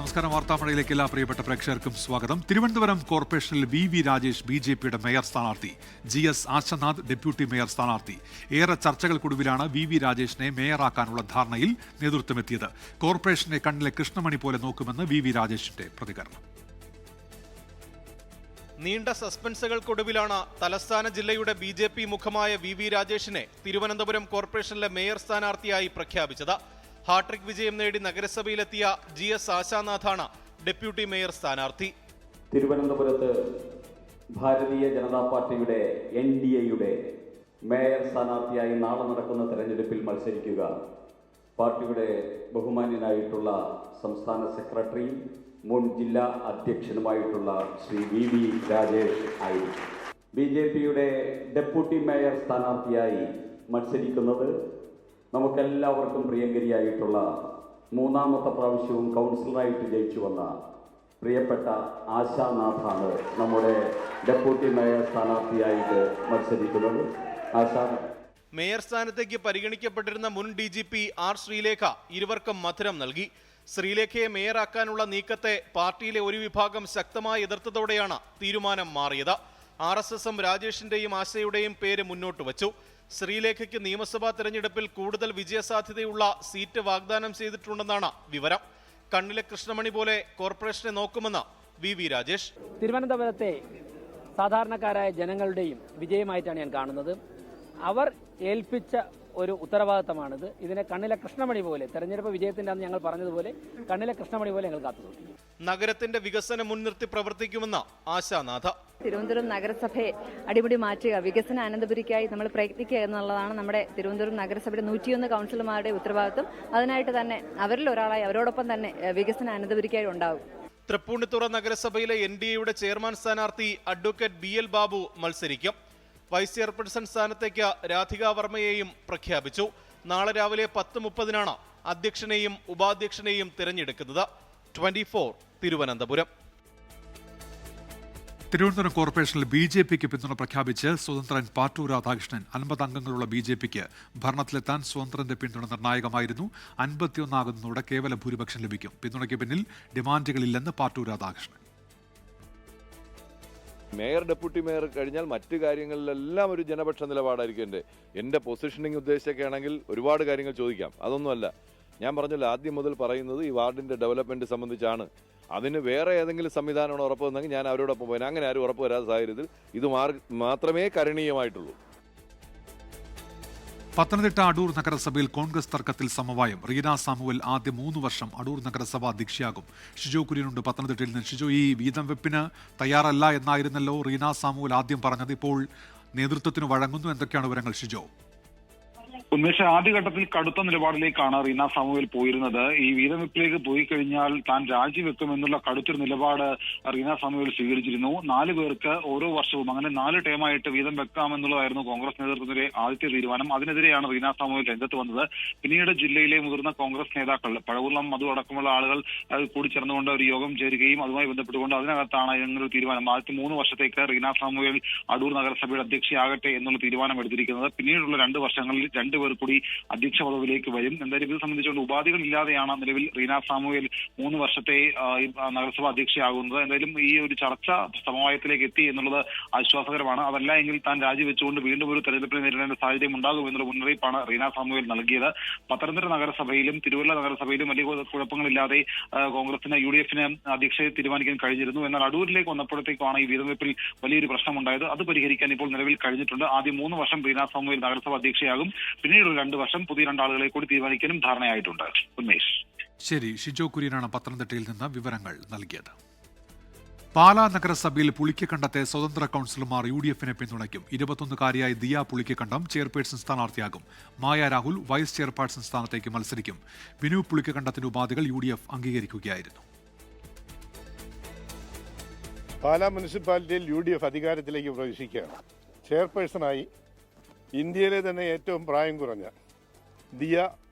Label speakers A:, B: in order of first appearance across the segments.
A: നമസ്കാരം. വാർത്താമഴയിലേക്ക് എല്ലാ പ്രിയപ്പെട്ട പ്രേക്ഷകർക്കും സ്വാഗതം. തിരുവനന്തപുരം കോർപ്പറേഷനിൽ വി രാജേഷ് ബിജെപിയുടെ മേയർ സ്ഥാനാർത്ഥി, GS ആശാനാഥ് ഡെപ്യൂട്ടി മേയർ സ്ഥാനാർത്ഥി. ഏറെ ചർച്ചകൾക്കൊടുവിലാണ് വി രാജേഷിനെ മേയറാക്കാനുള്ള ധാരണയിൽ നേതൃത്വമെത്തിയത്. കോർപ്പറേഷനെ കണ്ണിലെ കൃഷ്ണമണി പോലെ നോക്കുമെന്ന് വി രാജേഷിന്റെ പ്രതികരണം.
B: നീണ്ട സസ്പെൻസുകൾക്കൊടുവിലാണ് തലസ്ഥാന ജില്ലയുടെ BJP മുഖമായ വി രാജേഷിനെ തിരുവനന്തപുരം കോർപ്പറേഷനിലെ മേയർ സ്ഥാനാർത്ഥിയായി പ്രഖ്യാപിച്ചത്. ഹാട്രിക് വിജയം നേടി നഗരസഭയിലെത്തിയ GS ആശാനാഥാണ് ഡെപ്യൂട്ടി മേയർ സ്ഥാനാർത്ഥി.
C: തിരുവനന്തപുരത്ത് ഭാരതീയ ജനതാ പാർട്ടിയുടെ NDAയുടെ മേയർ സ്ഥാനാർത്ഥിയായി നാളെ നടക്കുന്ന തെരഞ്ഞെടുപ്പിൽ മത്സരിക്കുക പാർട്ടിയുടെ ബഹുമാന്യനായിട്ടുള്ള സംസ്ഥാന സെക്രട്ടറിയും മുൻ ജില്ലാ അധ്യക്ഷനുമായിട്ടുള്ള ശ്രീ വി രാജേഷ് ആയിരിക്കും. BJPയുടെ ഡെപ്യൂട്ടി മേയർ സ്ഥാനാർത്ഥിയായി മത്സരിക്കുന്നത് നമുക്കെല്ലാവർക്കും പ്രിയങ്കരിയായിട്ടുള്ള മൂന്നാമത്തെ പ്രാവശ്യവും കൗൺസിലറായിട്ട് ജയിച്ചു വന്ന പ്രിയപ്പെട്ട ആശാനാഥാണ് നമ്മുടെ ഡെപ്യൂട്ടി മേയർ സ്ഥാനാർത്ഥിയായിട്ട് മത്സരിക്കുന്നത്.
B: മേയർ സ്ഥാനത്തേക്ക് പരിഗണിക്കപ്പെട്ടിരുന്ന മുൻ DGP R ശ്രീലേഖ ഇരുവർക്കും മധുരം നൽകി. ശ്രീലേഖയെ മേയറാക്കാനുള്ള നീക്കത്തെ പാർട്ടിയിലെ ഒരു വിഭാഗം ശക്തമായി എതിർത്തതോടെയാണ് തീരുമാനം മാറിയത്. RSSം രാജേഷിന്റെയും ആശയുടെയും പേര് മുന്നോട്ട് വച്ചു. ശ്രീലേഖയ്ക്ക് നിയമസഭാ തെരഞ്ഞെടുപ്പിൽ കൂടുതൽ വിജയസാധ്യതയുള്ള സീറ്റ് വാഗ്ദാനം ചെയ്തിട്ടുണ്ടെന്നാണ് വിവരം. കണ്ണിലെ കൃഷ്ണമണി പോലെ കോർപ്പറേഷനെ നോക്കുമെന്ന് വി രാജേഷ്.
D: തിരുവനന്തപുരത്തെ സാധാരണക്കാരായ ജനങ്ങളുടെയും വിജയമായിട്ടാണ് ഞാൻ കാണുന്നത്. അവർ ഏൽപ്പിച്ച ഒരു ഉത്തരവാദിത്തമാണിത്. ഇതിനെ കണ്ണിലെ കൃഷ്ണമണി പോലെ, തെരഞ്ഞെടുപ്പ് വിജയത്തിന്റെ അന്ന് ഞങ്ങൾ പറഞ്ഞതുപോലെ കണ്ണിലെ കൃഷ്ണമണി പോലെ ഞങ്ങൾ കാത്തുസൂക്ഷിക്കും.
B: നഗരത്തിന്റെ വികസനം മുൻനിർത്തി പ്രവർത്തിക്കുമെന്ന് ആശാനാഥ.
E: തിരുവനന്തപുരം നഗരസഭയെ അടിമുടി മാറ്റുക, വികസന അനന്തപുരിക്കായി നമ്മൾ പ്രയത്നിക്കുക എന്നുള്ളതാണ് നമ്മുടെ തിരുവനന്തപുരം നഗരസഭയുടെ 101 കൗൺസിലർമാരുടെ ഉത്തരവാദിത്വം. അതിനായിട്ട് തന്നെ അവരിൽ ഒരാളായി അവരോടൊപ്പം തന്നെ വികസന അനന്തപുരിക്കായി ഉണ്ടാവും.
B: തൃപ്പൂണിത്തുറ നഗരസഭയിലെ NDAയുടെ ചെയർമാൻ സ്ഥാനാർത്ഥി അഡ്വക്കേറ്റ് BL ബാബു മത്സരിക്കും. വൈസ് ചെയർപേഴ്സൺ സ്ഥാനത്തേക്ക് രാധിക വർമ്മയെയും പ്രഖ്യാപിച്ചു. നാളെ രാവിലെ 10:30 അധ്യക്ഷനെയും ഉപാധ്യക്ഷനെയും തിരഞ്ഞെടുക്കുന്നത്. 24 തിരുവനന്തപുരം.
A: തിരുവനന്തപുരം കോർപ്പറേഷനിൽ BJPക്ക് പിന്തുണ പ്രഖ്യാപിച്ച് സ്വതന്ത്രൻ പാട്ടൂർ രാധാകൃഷ്ണൻ. 50 അംഗങ്ങളുള്ള BJPക്ക് ഭരണത്തിലെത്താൻ സ്വതന്ത്രന്റെ പിന്തുണ നിർണായകമായിരുന്നു. 51 ആകുന്നതോടെ കേവല ഭൂരിപക്ഷം ലഭിക്കും. പിന്തുണയ്ക്ക് പിന്നിൽ ഡിമാൻഡുകളില്ലെന്ന് പാട്ടൂർ രാധാകൃഷ്ണൻ.
F: മേയർ ഡെപ്യൂട്ടി മേയർ കഴിഞ്ഞാൽ മറ്റു കാര്യങ്ങളിലെല്ലാം ഒരു ജനപക്ഷ നിലപാടായിരിക്കും. എൻ്റെ പൊസിഷനിങ് ഉദ്ദേശിച്ചൊക്കെ ആണെങ്കിൽ ഒരുപാട് കാര്യങ്ങൾ ചോദിക്കാം. അതൊന്നുമല്ല, ഞാൻ പറഞ്ഞല്ലോ, ആദ്യം മുതൽ പറയുന്നത് ഈ വാർഡിൻ്റെ ഡെവലപ്മെൻറ്റ് സംബന്ധിച്ചാണ്. അതിന് വേറെ ഏതെങ്കിലും സംവിധാനമാണ് ഉറപ്പ് വന്നെങ്കിൽ ഞാൻ അവരോടൊപ്പം പോയി. അങ്ങനെ ആരും ഉറപ്പ് വരാത്ത സാഹചര്യത്തിൽ ഇത് മാത്രമേ കരണീയമായിട്ടുള്ളൂ.
A: പത്തനംതിട്ട അടൂർ നഗരസഭയിൽ കോൺഗ്രസ് തർക്കത്തിൽ സമവായം. റീന സാമുവൽ ആദ്യ 3 വർഷം അടൂർ നഗരസഭ അധ്യക്ഷയാകും. ഷിജോ കുര്യനുണ്ട് പത്തനംതിട്ടയിൽ നിന്ന്. ഷിജോ, ഈ വീതം വെപ്പിന് തയ്യാറല്ല എന്നായിരുന്നല്ലോ റീന സാമുവൽ ആദ്യം പറഞ്ഞത്. ഇപ്പോൾ നേതൃത്വത്തിന് വഴങ്ങുന്നു. എന്തൊക്കെയാണ് വിവരങ്ങൾ ഷിജോ?
G: ഉന്മേഷ, ആദ്യഘട്ടത്തിൽ കടുത്ത നിലപാടിലേക്കാണ് റീന സാമുവൽ പോയിരുന്നത്. ഈ വീതം വെപ്പിലേക്ക് പോയി കഴിഞ്ഞാൽ താൻ രാജിവെക്കും എന്നുള്ള കടുത്തൊരു നിലപാട് റീന സാമുവൽ സ്വീകരിച്ചിരുന്നു. 4 പേർക്ക് ഓരോ വർഷവും അങ്ങനെ 4 ടേമായിട്ട് വീതം വെക്കാമെന്നുള്ളതായിരുന്നു കോൺഗ്രസ് നേതൃത്വത്തിന്റെ ആദ്യത്തെ തീരുമാനം. അതിനെതിരെയാണ് റീന സാമുവൽ രംഗത്ത് വന്നത്. പിന്നീട് ജില്ലയിലെ മുതിർന്ന കോൺഗ്രസ് നേതാക്കൾ, പഴകുളം മധു അടക്കമുള്ള ആളുകൾ കൂടി ചേർന്നുകൊണ്ട് ഒരു യോഗം ചേരുകയും അതുമായി ബന്ധപ്പെട്ടുകൊണ്ട് അതിനകത്താണ് ഇങ്ങനൊരു തീരുമാനം. ആദ്യത്തെ 3 വർഷത്തേക്ക് റീന സാമുവൽ അടൂർ നഗരസഭയുടെ അധ്യക്ഷയാകട്ടെ എന്നുള്ള തീരുമാനം എടുത്തിരിക്കുന്നത്. പിന്നീടുള്ള 2 വർഷങ്ങളിൽ 2 പേർ കൂടി അധ്യക്ഷ പദവിയിലേക്ക് വരും. എന്തായാലും ഇത് സംബന്ധിച്ചുകൊണ്ട് ഉപാധികളില്ലാതെയാണ് നിലവിൽ റീന സാമുവൽ 3 വർഷത്തെ നഗരസഭ അധ്യക്ഷയാകുന്നത്. എന്തായാലും ഈ ഒരു ചർച്ച സമവായത്തിലേക്ക് എത്തി എന്നുള്ളത് ആശ്വാസകരമാണ്. അതല്ല എങ്കിൽ താൻ രാജിവെച്ചുകൊണ്ട് വീണ്ടും ഒരു തെരഞ്ഞെടുപ്പിനെ നേരിടേണ്ട സാഹചര്യം ഉണ്ടാകും എന്നുള്ള മുന്നറിയിപ്പാണ് റീന സാമുവൽ നൽകിയത്. പത്തനംതിട്ട നഗരസഭയിലും തിരുവല്ല നഗരസഭയിലും വലിയ കുഴപ്പങ്ങളില്ലാതെ കോൺഗ്രസിന് UDFന് അധ്യക്ഷയെ തീരുമാനിക്കാൻ കഴിഞ്ഞിരുന്നു. എന്നാൽ അടൂരിലേക്ക് വന്നപ്പോഴത്തേക്കാണ് ഈ വീതം വെപ്പിൽ വലിയൊരു പ്രശ്നമുണ്ടായത്. അത് പരിഹരിക്കാൻ ഇപ്പോൾ നിലവിൽ കഴിഞ്ഞിട്ടുണ്ട്. ആദ്യം 3 വർഷം റീന സാമുവൽ നഗരസഭ അധ്യക്ഷയാകും. പിന്നീട് 2 വർഷം പുതിയ 2 ആളുകളെ കൂടി തീരുമാനിക്കാനും ധാരണയായിട്ടുണ്ട്. ഉന്മേഷ്.
A: ശരി, ഷിജോ കുര്യനാണ് പത്തനംതിട്ടയിൽ നിന്ന് വിവരങ്ങൾ നൽകിയത്. പാലാ നഗരസഭയിൽ പുളിക്കക്കണ്ടത്തെ സ്വതന്ത്ര കൗൺസിലർമാർ UDFനെ പിന്തുണയ്ക്കും. 21-കാരിയായ ദിയ പുളിക്കക്കണ്ടം ചെയർപേഴ്സൺ സ്ഥാനാർത്ഥിയാകും. മായ രാഹുൽ വൈസ് ചെയർപേഴ്സൺ സ്ഥാനത്തേക്ക് മത്സരിക്കും. വിനു പുളിക്കക്കണ്ടത്തിന്റെ ഉപാധികൾ UDF അംഗീകരിക്കുകയായിരുന്നു.
H: പാലാ മുനിസിപ്പാലിറ്റിയിൽ UDF അധികാരത്തിലേക്ക് പ്രവേശിക്കുകയാണ്. ചെയർപേഴ്സണായി ഇന്ത്യയിലെ തന്നെ ഏറ്റവും പ്രായം കുറഞ്ഞ ദിയ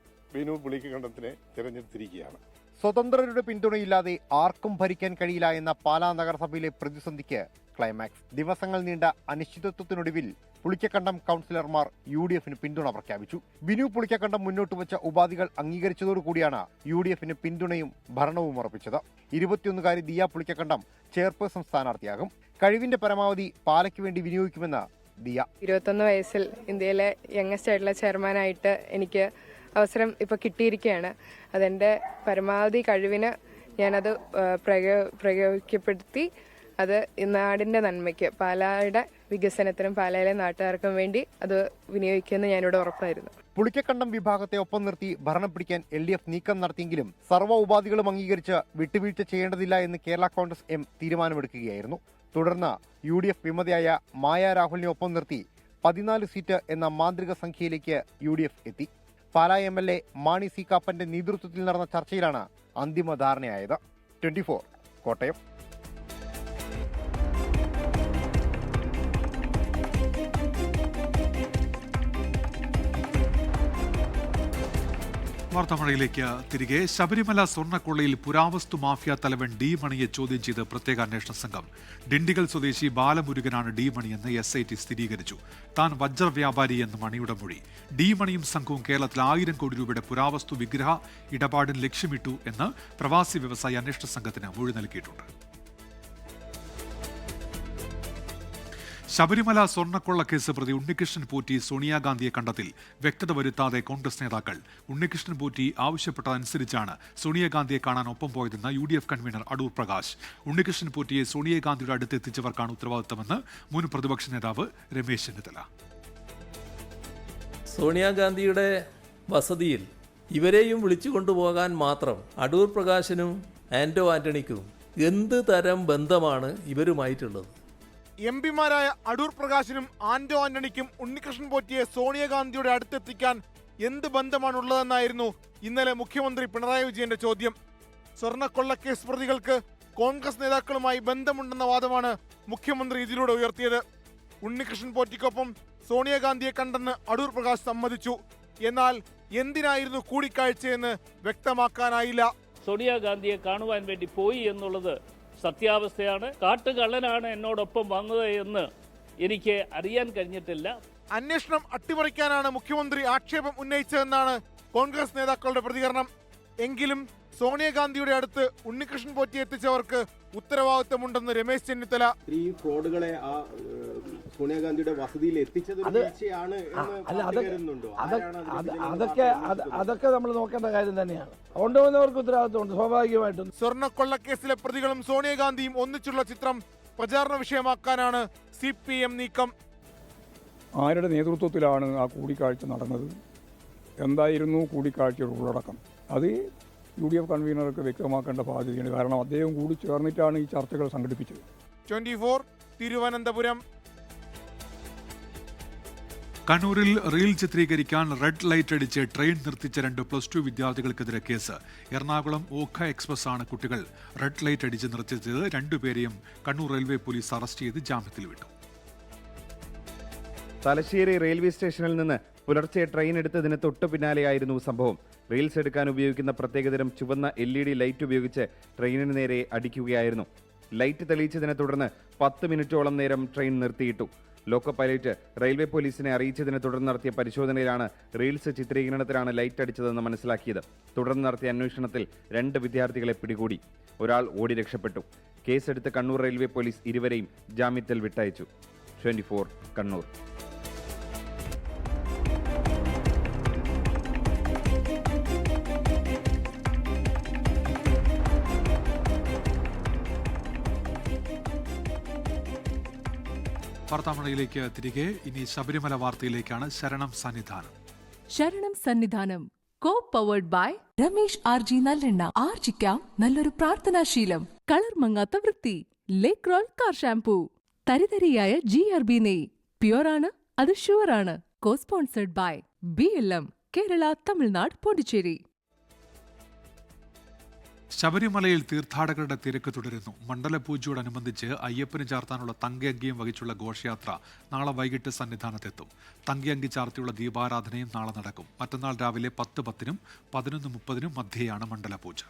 H: വിനു പുളിക്കക്കണ്ടത്തിനെ തിരഞ്ഞെടുത്തിരിക്കുകയാണ്.
I: സ്വതന്ത്രരുടെ പിന്തുണയില്ലാതെ ആർക്കും ഭരിക്കാൻ കഴിയില്ല എന്ന പാലാ നഗരസഭയിലെ പ്രതിസന്ധിക്ക് ക്ലൈമാക്സ്. ദിവസങ്ങൾ നീണ്ട അനിശ്ചിതത്വത്തിനൊടുവിൽ പുളിക്കക്കണ്ടം കൗൺസിലർമാർ UDFന് പിന്തുണ പ്രഖ്യാപിച്ചു. ബിനു പുളിക്കക്കണ്ടം മുന്നോട്ട് വെച്ച ഉപാധികൾ അംഗീകരിച്ചതോടുകൂടിയാണ് UDFന് പിന്തുണയും ഭരണവും ഉറപ്പിച്ചത്. 21-കാരി ദിയ പുളിക്കക്കണ്ടം ചെയർപേഴ്സൺ സ്ഥാനാർത്ഥിയാകും. കഴിവിന്റെ പരമാവധി പാലയ്ക്ക് വേണ്ടി വിനിയോഗിക്കുമെന്ന് ദിയ.
J: 21 വയസ്സിൽ ഇന്ത്യയിലെ യങ്ങസ്റ്റ് ആയിട്ടുള്ള ചെയർമാനായിട്ട് എനിക്ക് അവസരം ഇപ്പോൾ കിട്ടിയിരിക്കുകയാണ്. അതെൻ്റെ പരമാവധി കഴിവിന് ഞാനത് പ്രയോഗിക്കപ്പെടുത്തി അത് നാടിൻ്റെ നന്മയ്ക്ക്, പാലായുടെ വികസനത്തിനും പാലായിലെ നാട്ടുകാർക്കും വേണ്ടി അത് വിനിയോഗിക്കുമെന്ന് ഞാനിവിടെ ഉറപ്പായിരുന്നു.
I: പുളിക്കക്കണ്ടം വിഭാഗത്തെ ഒപ്പം നിർത്തി ഭരണം പിടിക്കാൻ LDF നീക്കം നടത്തിയെങ്കിലും സർവ്വ ഉപാധികളും അംഗീകരിച്ച് വിട്ടുവീഴ്ച ചെയ്യേണ്ടതില്ല എന്ന് കേരള കോൺഗ്രസ് എം തീരുമാനമെടുക്കുകയായിരുന്നു. തുടർന്ന് UDF വിമതയായ മായ രാഹുലിനെ ഒപ്പം നിർത്തി 14 സീറ്റ് എന്ന മാന്ത്രിക സംഖ്യയിലേക്ക് UDF എത്തി. പാലാ MLA മാണി സി കാപ്പന്റെ നേതൃത്വത്തിൽ നടന്ന ചർച്ചയിലാണ് അന്തിമ ധാരണയായത്. 24 കോട്ടയം.
A: വാർത്താമഴയിലേക്ക് തിരികെ. ശബരിമല സ്വർണ്ണക്കൊള്ളയിൽ പുരാവസ്തു മാഫിയ തലവൻ ഡി മണിയെ ചോദ്യം ചെയ്ത് പ്രത്യേക അന്വേഷണ സംഘം. ഡിണ്ടിഗൽ സ്വദേശി ബാലമുരുകനാണ് ഡി മണിയെന്ന് SIT സ്ഥിരീകരിച്ചു. താൻ വജ്ര വ്യാപാരിയെന്ന് മണിയുടെ മൊഴി. ഡി മണിയും സംഘവും കേരളത്തിൽ 1000 കോടി രൂപയുടെ പുരാവസ്തു വിഗ്രഹ ഇടപാടിന് ലക്ഷ്യമിട്ടു എന്ന് പ്രവാസി വ്യവസായി അന്വേഷണ സംഘത്തിന് മൊഴി നൽകിയിട്ടുണ്ട്. ശബരിമല സ്വർണ്ണക്കൊള്ള കേസ് പ്രതി ഉണ്ണികൃഷ്ണൻ പോറ്റി സോണിയാഗാന്ധിയെ കണ്ടെത്തിൽ വ്യക്തത വരുത്താതെ കോൺഗ്രസ് നേതാക്കൾ. ഉണ്ണികൃഷ്ണൻ പോറ്റി ആവശ്യപ്പെട്ടതനുസരിച്ചാണ് സോണിയാഗാന്ധിയെ കാണാൻ ഒപ്പം പോയതെന്ന് UDF കൺവീനർ അടൂർ പ്രകാശ്. ഉണ്ണികൃഷ്ണൻ പോറ്റിയെ സോണിയാഗാന്ധിയുടെ അടുത്ത് എത്തിച്ചവർക്കാണ് ഉത്തരവാദിത്തമെന്ന് മുൻ പ്രതിപക്ഷ നേതാവ് രമേശ് ചെന്നിത്തല.
K: സോണിയാഗാന്ധിയുടെ വസതിയിൽ ഇവരെയും വിളിച്ചു കൊണ്ടുപോകാൻ മാത്രം അടൂർ പ്രകാശിനും ആന്റോ ആന്റണിക്കും എന്ത് തരം ബന്ധമാണ് ഇവരുമായിട്ടുള്ളത്?
L: MPമാരായ അടൂർ പ്രകാശിനും ആന്റോ ആന്റണിക്കും ഉണ്ണികൃഷ്ണൻ പോറ്റിയെ സോണിയാഗാന്ധിയുടെ അടുത്തെത്തിക്കാൻ എന്ത് ബന്ധമാണുള്ളതെന്നായിരുന്നു ഇന്നലെ മുഖ്യമന്ത്രി പിണറായി വിജയന്റെ ചോദ്യം. സ്വർണ്ണക്കൊള്ളക്കേസ് പ്രതികൾക്ക് കോൺഗ്രസ് നേതാക്കളുമായി ബന്ധമുണ്ടെന്ന വാദമാണ് മുഖ്യമന്ത്രി ഇതിലൂടെ ഉയർത്തിയത്. ഉണ്ണികൃഷ്ണൻ പോറ്റിക്കൊപ്പം സോണിയാഗാന്ധിയെ കണ്ടെന്ന് അടൂർ പ്രകാശ് സമ്മതിച്ചു. എന്നാൽ എന്തിനായിരുന്നു കൂടിക്കാഴ്ചയെന്ന് വ്യക്തമാക്കാനായില്ല.
D: സോണിയാഗാന്ധിയെ കാണുവാൻ വേണ്ടി പോയി എന്നുള്ളത് സത്യാവസ്ഥയാണ്. കാട്ടുകള്ളനാണ് എന്നോടൊപ്പം വന്നത് എന്ന് എനിക്ക് അറിയാൻ കഴിഞ്ഞിട്ടില്ല.
L: അന്വേഷണം അട്ടിമറിക്കാനാണ് മുഖ്യമന്ത്രി ആക്ഷേപം ഉന്നയിച്ചതെന്നാണ് കോൺഗ്രസ് നേതാക്കളുടെ പ്രതികരണം. എങ്കിലും സോണിയാഗാന്ധിയുടെ അടുത്ത് ഉണ്ണികൃഷ്ണൻ പോറ്റി എത്തിച്ചവർക്ക് ഉത്തരവാദിത്തമുണ്ടെന്ന് രമേശ് ചെന്നിത്തല.
M: ഈ ഫ്രോഡുകളെ സോണിയാഗാന്ധിയുടെ വസതിയിൽ എത്തിച്ചത്
N: അതൊക്കെ നമ്മൾ നോക്കേണ്ട കാര്യം തന്നെയാണ്. കൊണ്ടുപോകുന്നവർക്ക് ഉത്തരവാദിത്തമുണ്ട് സ്വാഭാവികമായിട്ടും.
L: സ്വർണ്ണക്കൊള്ളക്കേസിലെ പ്രതികളും സോണിയാഗാന്ധിയും ഒന്നിച്ചുള്ള ചിത്രം പ്രചാരണ വിഷയമാക്കാനാണ് CPM നീക്കം.
O: ആരുടെ നേതൃത്വത്തിലാണ് ആ കൂടിക്കാഴ്ച നടന്നത്? എന്തായിരുന്നു കൂടിക്കാഴ്ചയുടെ ഉള്ളടക്കം? അത് UDF കൺവീനർക്ക് വ്യക്തമാക്കേണ്ട ബാധ്യതയാണ്. കാരണം അദ്ദേഹം കൂടി ചേർന്നിട്ടാണ് ഈ ചർച്ചകൾ സംഘടിപ്പിച്ചത്.
L: 24 തിരുവനന്തപുരം.
A: കണ്ണൂരിൽ റീൽ ചിത്രീകരിക്കാൻ റെഡ് ലൈറ്റ് അടിച്ച് ട്രെയിൻ നിർത്തിച്ച 2 +2 വിദ്യാർത്ഥികൾക്കെതിരെ കേസ്. എറണാകുളം ഓഖ എക്സ്പ്രസ് ആണ് കുട്ടികൾ റെഡ് ലൈറ്റ് അടിച്ച് നിർത്തിച്ചത്. 2 പേരെയും കണ്ണൂർ റെയിൽവേ പോലീസ് അറസ്റ്റ് ചെയ്ത് ജാമ്യത്തിൽ വിട്ടു.
P: തലശ്ശേരി റെയിൽവേ സ്റ്റേഷനിൽ നിന്ന് പുലർച്ചെ ട്രെയിൻ എടുത്തതിന് തൊട്ടു പിന്നാലെയായിരുന്നു സംഭവം. റീൽസ് എടുക്കാൻ ഉപയോഗിക്കുന്ന പ്രത്യേകതരം ചുവന്ന LED ലൈറ്റ് ഉപയോഗിച്ച് ട്രെയിനിന് നേരെ അടിക്കുകയായിരുന്നു. ലൈറ്റ് തെളിയിച്ചതിനെ തുടർന്ന് 10 മിനിറ്റോളം നേരം ട്രെയിൻ നിർത്തിയിട്ടു. ലോക്കോ പൈലറ്റ് റെയിൽവേ പോലീസിനെ അറിയിച്ചതിനെ തുടർന്ന് നടത്തിയ പരിശോധനയിലാണ് റീൽസ് ചിത്രീകരണത്തിലാണ് ലൈറ്റ് അടിച്ചതെന്ന് മനസ്സിലാക്കിയത്. തുടർന്ന് നടത്തിയ അന്വേഷണത്തിൽ 2 വിദ്യാർത്ഥികളെ പിടികൂടി. ഒരാൾ ഓടി രക്ഷപ്പെട്ടു. കേസെടുത്ത് കണ്ണൂർ റെയിൽവേ പോലീസ് ഇരുവരെയും ജാമ്യത്തിൽ വിട്ടയച്ചു. 24 കണ്ണൂർ.
A: വാർത്താമഴയിലേക്ക് തിരികെ. ഇനി Sabarimala വാർത്തയിലേക്കാണ്. Sharanam Sannidhanam.
Q: Sharanam Sannidhanam co powered by Ramesh RG നല്ലെണ്ണ. ആർജിക്കാം നല്ലൊരു പ്രാർത്ഥനാശീലം. കളർ മങ്ങാത്ത വൃത്തി. Lake roll car shampoo. തരിതരിയായ GRB നെയ്. പ്യുവറാണ്, അത് ഷുവറാണ്. Co sponsored by BLM Kerala, Tamil Nadu, Pondicherry.
A: ശബരിമലയിൽ തീർത്ഥാടകരുടെ തിരക്ക് തുടരുന്നു. മണ്ഡലപൂജയോടനുബന്ധിച്ച് അയ്യപ്പന് ചാർത്താനുള്ള തങ്കയങ്കിയും വഹിച്ചുള്ള ഘോഷയാത്ര നാളെ വൈകിട്ട് സന്നിധാനത്തെത്തും. തങ്കയങ്കി ചാർത്തിയുള്ള ദീപാരാധനയും നാളെ നടക്കും. മറ്റന്നാൾ രാവിലെ 10:10-നും 11:30-നും മധ്യേയാണ് മണ്ഡലപൂജ.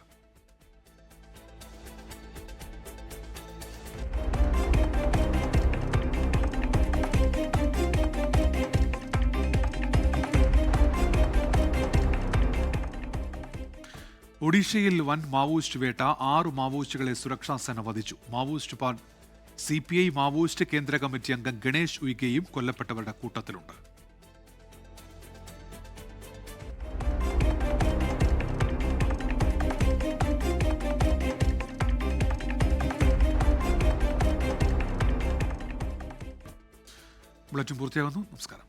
A: ഒഡീഷയിൽ വൻ മാവോയിസ്റ്റ് വേട്ട 6 മാവോയിസ്റ്റുകളെ സുരക്ഷാ സേന വധിച്ചു. CPI മാവോയിസ്റ്റ് കേന്ദ്ര കമ്മിറ്റി അംഗം ഗണേഷ് ഉയ്കയും കൊല്ലപ്പെട്ടവരുടെ കൂട്ടത്തിലുണ്ട്. ബുള്ളറ്റിൻ പൂർത്തിയാകുന്നു. നമസ്കാരം.